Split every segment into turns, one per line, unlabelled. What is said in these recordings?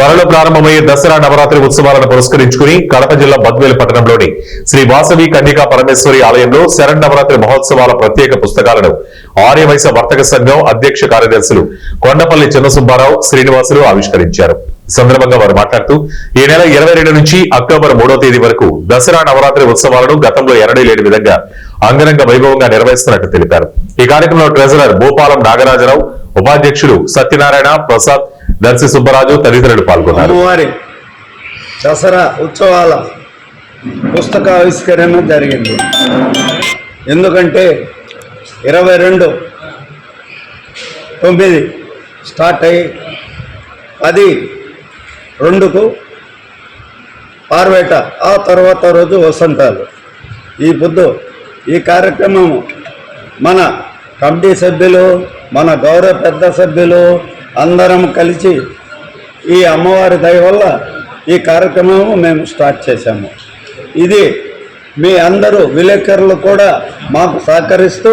త్వరలో ప్రారంభమయ్యే దసరా నవరాత్రి ఉత్సవాలను పురస్కరించుకుని కడప జిల్లా బద్వేలు పట్టణంలోని శ్రీ వాసవి కన్యకా పరమేశ్వరి ఆలయంలో శరన్నవరాత్రి మహోత్సవాల ప్రత్యేక పుస్తకాలను ఆర్యవైశ్య వర్తక సంఘం అధ్యక్ష కార్యదర్శులు కొండపల్లి చిన్నసుబ్బారావు శ్రీనివాసులు ఆవిష్కరించారు. ఈ సందర్భంగా వారు మాట్లాడుతూ ఈ నెల 22 నుంచి అక్టోబర్ 3వ తేదీ వరకు దసరా నవరాత్రి ఉత్సవాలను గతంలో ఎన్నడూ లేని విధంగా అంగరంగ వైభవంగా నిర్వహిస్తున్నట్టు తెలిపారు. ఈ కార్యక్రమంలో ట్రెజరర్ భూపాలం నాగరాజరావు, ఉపాధ్యక్షులు సత్యనారాయణ ప్రసాద్, దర్శి సుబ్బరాజు తదితరులు పాల్గొన్నారు.
దసరా ఉత్సవాల పుస్తక ఆవిష్కరణ జరిగింది. ఎందుకంటే 22/9 స్టార్ట్ అయ్యి 10/2కు పార్వేట, ఆ తర్వాత రోజు వసంతాలు. ఈ పొద్దు ఈ కార్యక్రమం మన కమిటీ సభ్యులు, మన గౌరవ పెద్ద సభ్యులు అందరం కలిసి ఈ అమ్మవారి దయ వల్ల ఈ కార్యక్రమం మేము స్టార్ట్ చేశాము. ఇది మీ అందరూ విలేకరులు కూడా మాకు సహకరిస్తూ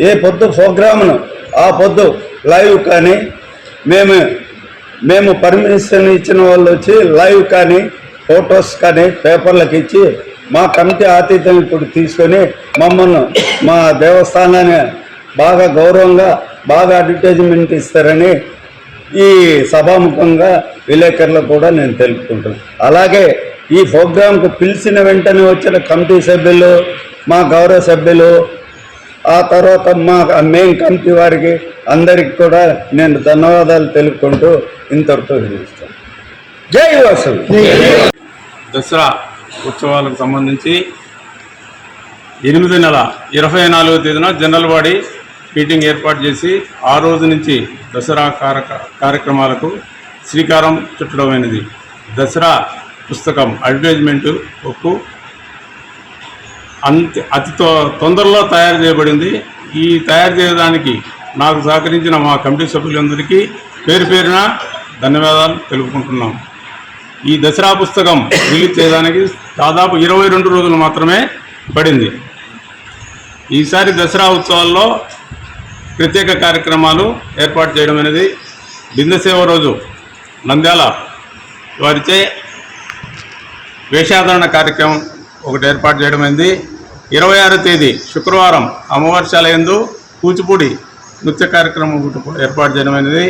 ఏ పొద్దు ప్రోగ్రామును ఆ పొద్దు లైవ్ కానీ మేము పర్మిషన్ ఇచ్చిన వాళ్ళు వచ్చి లైవ్ కానీ ఫొటోస్ కానీ పేపర్లకు ఇచ్చి మా కమిటీ ఆతిథ్యం ఇప్పుడు తీసుకొని మమ్మల్ని మా దేవస్థానాన్ని బాగా గౌరవంగా బాగా అడ్వర్టైజ్మెంట్ ఇస్తారని ఈ సభాముఖంగా విలేకరులకు కూడా నేను తెలుపుకుంటున్నాను. అలాగే ఈ ప్రోగ్రాంకు పిలిచిన వెంటనే వచ్చిన కమిటీ సభ్యులు, మా గౌరవ సభ్యులు, ఆ తర్వాత మా మెయిన్ కమిటీ వారికి అందరికి కూడా నేను ధన్యవాదాలు తెలుపుకుంటూ ఇంతటితో నిలుస్తాను. జై వాసవి.
దసరా ఉత్సవాలకు సంబంధించి 8 నెల 24వ తేదీన జనరల్ బాడీ మీటింగ్ ఏర్పాటు చేసి ఆ రోజు నుంచి దసరా కార్యక్రమాలకు శ్రీకారం చుట్టడమైనది. దసరా పుస్తకం అడ్వర్టైజ్మెంటు అతి తొందరలో తయారు చేయబడింది. ఈ తయారు చేయడానికి నాకు సహకరించిన మా కమిటీ సభ్యులందరికీ పేరు పేరున ధన్యవాదాలు తెలుపుకుంటున్నాం. ఈ దసరా పుస్తకం రిలీజ్ చేయడానికి దాదాపు 22 రోజులు మాత్రమే పడింది. ఈసారి దసరా ఉత్సవాల్లో ప్రత్యేక కార్యక్రమాలు ఏర్పాటు చేయడం అనేది బిందసేవ రోజు నంద్యాల వారిచే వేషాధారణ కార్యక్రమం ఒకటి ఏర్పాటు చేయడం అయింది. 26వ తేదీ శుక్రవారం అమ్మవారి యందు కూచిపూడి నృత్య కార్యక్రమం ఏర్పాటు చేయడం అనేది.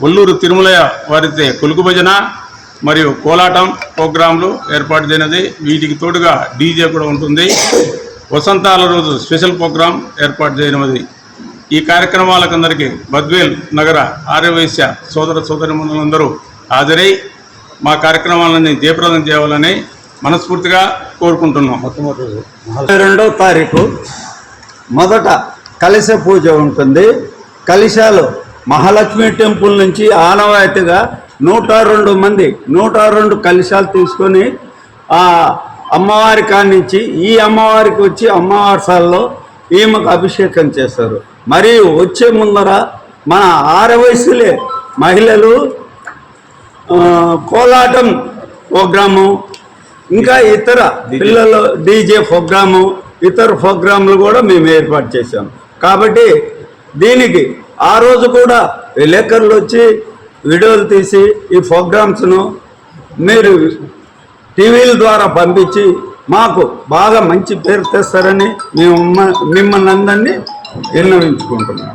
ఒల్లూరు తిరుమలయ వారిచే కొలుగు భజన మరియు కోలాటం ప్రోగ్రాంలు ఏర్పాటు చేయనది. వీటికి తోడుగా డీజే కూడా ఉంటుంది. వసంతాల రోజు స్పెషల్ ప్రోగ్రాం ఏర్పాటు చేయనది. ఈ కార్యక్రమాలకందరికీ బద్వేల్ నగర ఆర్యవైశ్య సోదర సోదరిమణులందరూ హాజరై మా కార్యక్రమాలని జయప్రదం చేయాలని మనస్ఫూర్తిగా కోరుకుంటున్నాం.
22వ తారీఖు మొదట కలశ పూజ ఉంటుంది. కలశాలు మహాలక్ష్మి టెంపుల్ నుంచి ఆనవాయితీగా 102 కలశాలు తీసుకొని ఆ అమ్మవారి కానించి ఈ అమ్మవారికి వచ్చి అమ్మవారి సాల్లో ఈమెకు అభిషేకం చేస్తారు. మరియు వచ్చే ముందర మన ఆరవయసులే మహిళలు కోలాటం ప్రోగ్రాము, ఇంకా ఇతర పిల్లలు డీజే ప్రోగ్రాము, ఇతర ప్రోగ్రాంలు కూడా మేము ఏర్పాటు చేశాం. కాబట్టి దీనికి ఆ రోజు కూడా విలేకరులు వచ్చి వీడియోలు తీసి ఈ ప్రోగ్రామ్స్ను మీరు టీవీల ద్వారా పంపించి మాకు బాగా మంచి పేరు తెస్తారని మేము మిమ్మల్ని అందరినీ విన్నవించుకుంటున్నాం.